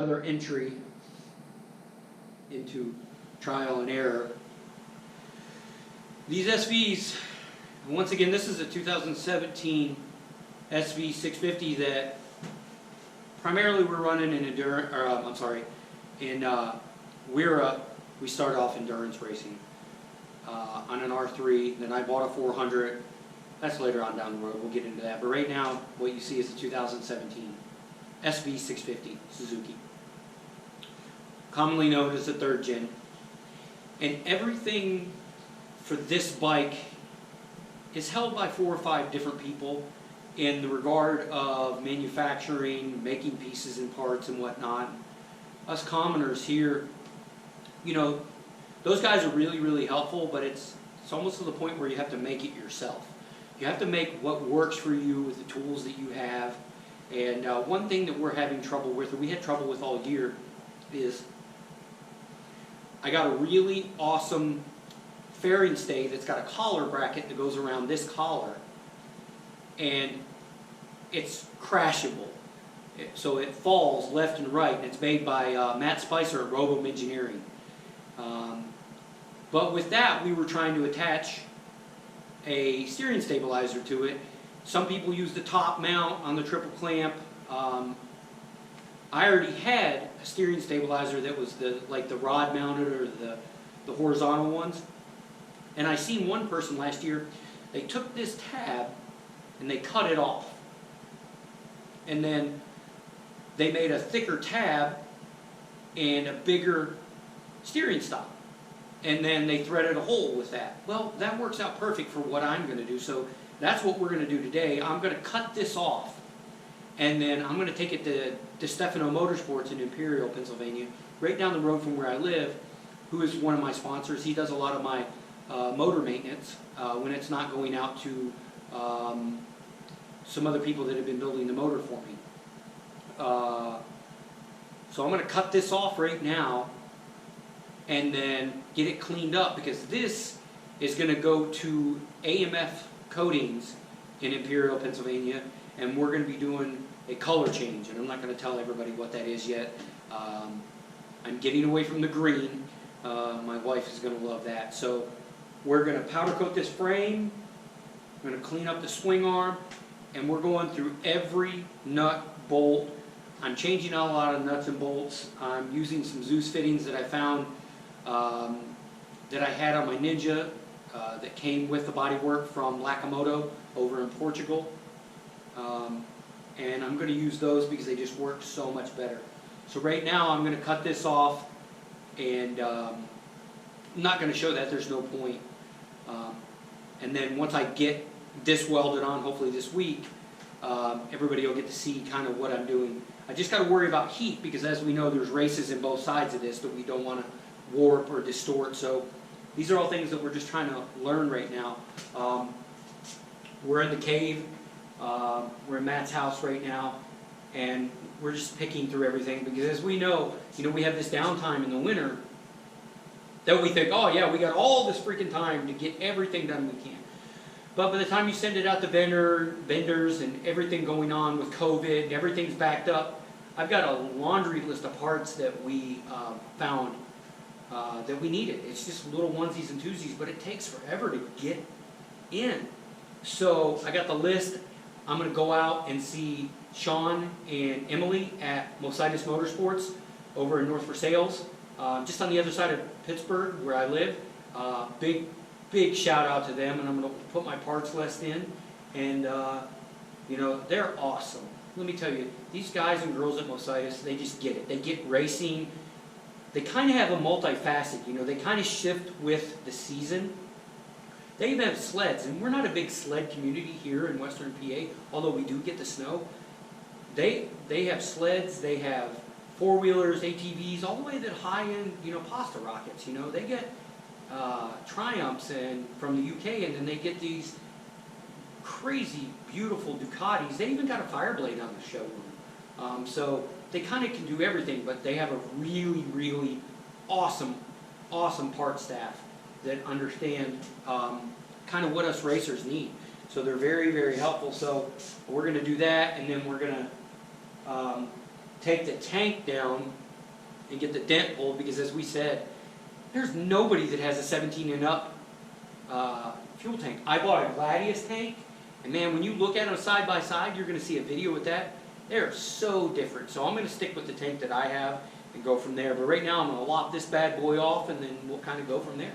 Another entry into trial and error. These SVs, once again, this is a 2017 SV 650 that primarily we're running in endurance. In WERA. We start off endurance racing on an R3. Then I bought a 400. That's later on down the road. We'll get into that. But right now, what you see is a 2017 SV 650 Suzuki, commonly known as the 3rd gen. And everything for this bike is held by 4 or 5 different people in the regard of manufacturing, making pieces and parts and whatnot. Us commoners here, you know, those guys are really, really helpful, but it's almost to the point where you have to make it yourself. You have to make what works for you with the tools that you have. And one thing that we're having trouble with, or we had trouble with all year, is I got a really awesome fairing stay that's got a collar bracket that goes around this collar, and it's crashable. So it falls left and right, and it's made by Matt Spicer at Robum Engineering. But with that, we were trying to attach a steering stabilizer to it. Some people use the top mount on the triple clamp. I already had a steering stabilizer that was like the rod mounted or the horizontal ones. And I seen one person last year, they took this tab and they cut it off. And then they made a thicker tab and a bigger steering stop. And then they threaded a hole with that. Well, that works out perfect for what I'm going to do. So that's what we're going to do today. I'm going to cut this off, and then I'm going to take it to Stefano Motorsports in Imperial, Pennsylvania, right down the road from where I live, who is one of my sponsors. He does a lot of my motor maintenance when it's not going out to some other people that have been building the motor for me. So I'm going to cut this off right now and then get it cleaned up, because this is going to go to AMF Coatings in Imperial, Pennsylvania, and we're going to be doing a color change, and I'm not going to tell everybody what that is yet. I'm getting away from the green. My wife is going to love that. So we're going to powder coat this frame, we're going to clean up the swing arm, and we're going through every nut, bolt. I'm changing out a lot of nuts and bolts. I'm using some Zeus fittings that I found that I had on my Ninja that came with the bodywork from Lakamoto over in Portugal. And I'm going to use those because they just work so much better. So right now I'm going to cut this off, and I'm not going to show that, there's no point. And then once I get this welded on, hopefully this week, everybody will get to see kind of what I'm doing. I just got to worry about heat, because as we know, there's races in both sides of this that we don't want to warp or distort. So these are all things that we're just trying to learn right now. We're in the cave. We're in Matt's house right now, and we're just picking through everything, because as we know, we have this downtime in the winter that we think, oh yeah, we got all this freaking time to get everything done we can. But by the time you send it out to vendors and everything going on with COVID and everything's backed up, I've got a laundry list of parts that we found that we needed. It's just little onesies and twosies, but it takes forever to get in. So I got the list. I'm going to go out and see Sean and Emily at Mositis Motorsports over in North Versailles, just on the other side of Pittsburgh where I live. Big shout out to them, and I'm going to put my parts list in. And they're awesome. Let me tell you, these guys and girls at Mositis, they just get it. They get racing. They kind of have a multifaceted, they kind of shift with the season. They even have sleds, and we're not a big sled community here in Western PA, although we do get the snow. They have sleds, they have four-wheelers, ATVs, all the way to the high-end, pasta rockets. They get Triumphs from the UK, and then they get these crazy, beautiful Ducatis. They even got a Fireblade on the showroom. So they kind of can do everything, but they have a really, really awesome part staff that understand kind of what us racers need. So they're very, very helpful. So we're going to do that, and then we're going to take the tank down and get the dent pulled, because as we said, there's nobody that has a 17 and up fuel tank. I bought a Gladius tank, and man, when you look at them side by side, you're going to see a video with that. They're so different. So I'm going to stick with the tank that I have and go from there. But right now I'm going to lop this bad boy off, and then we'll kind of go from there.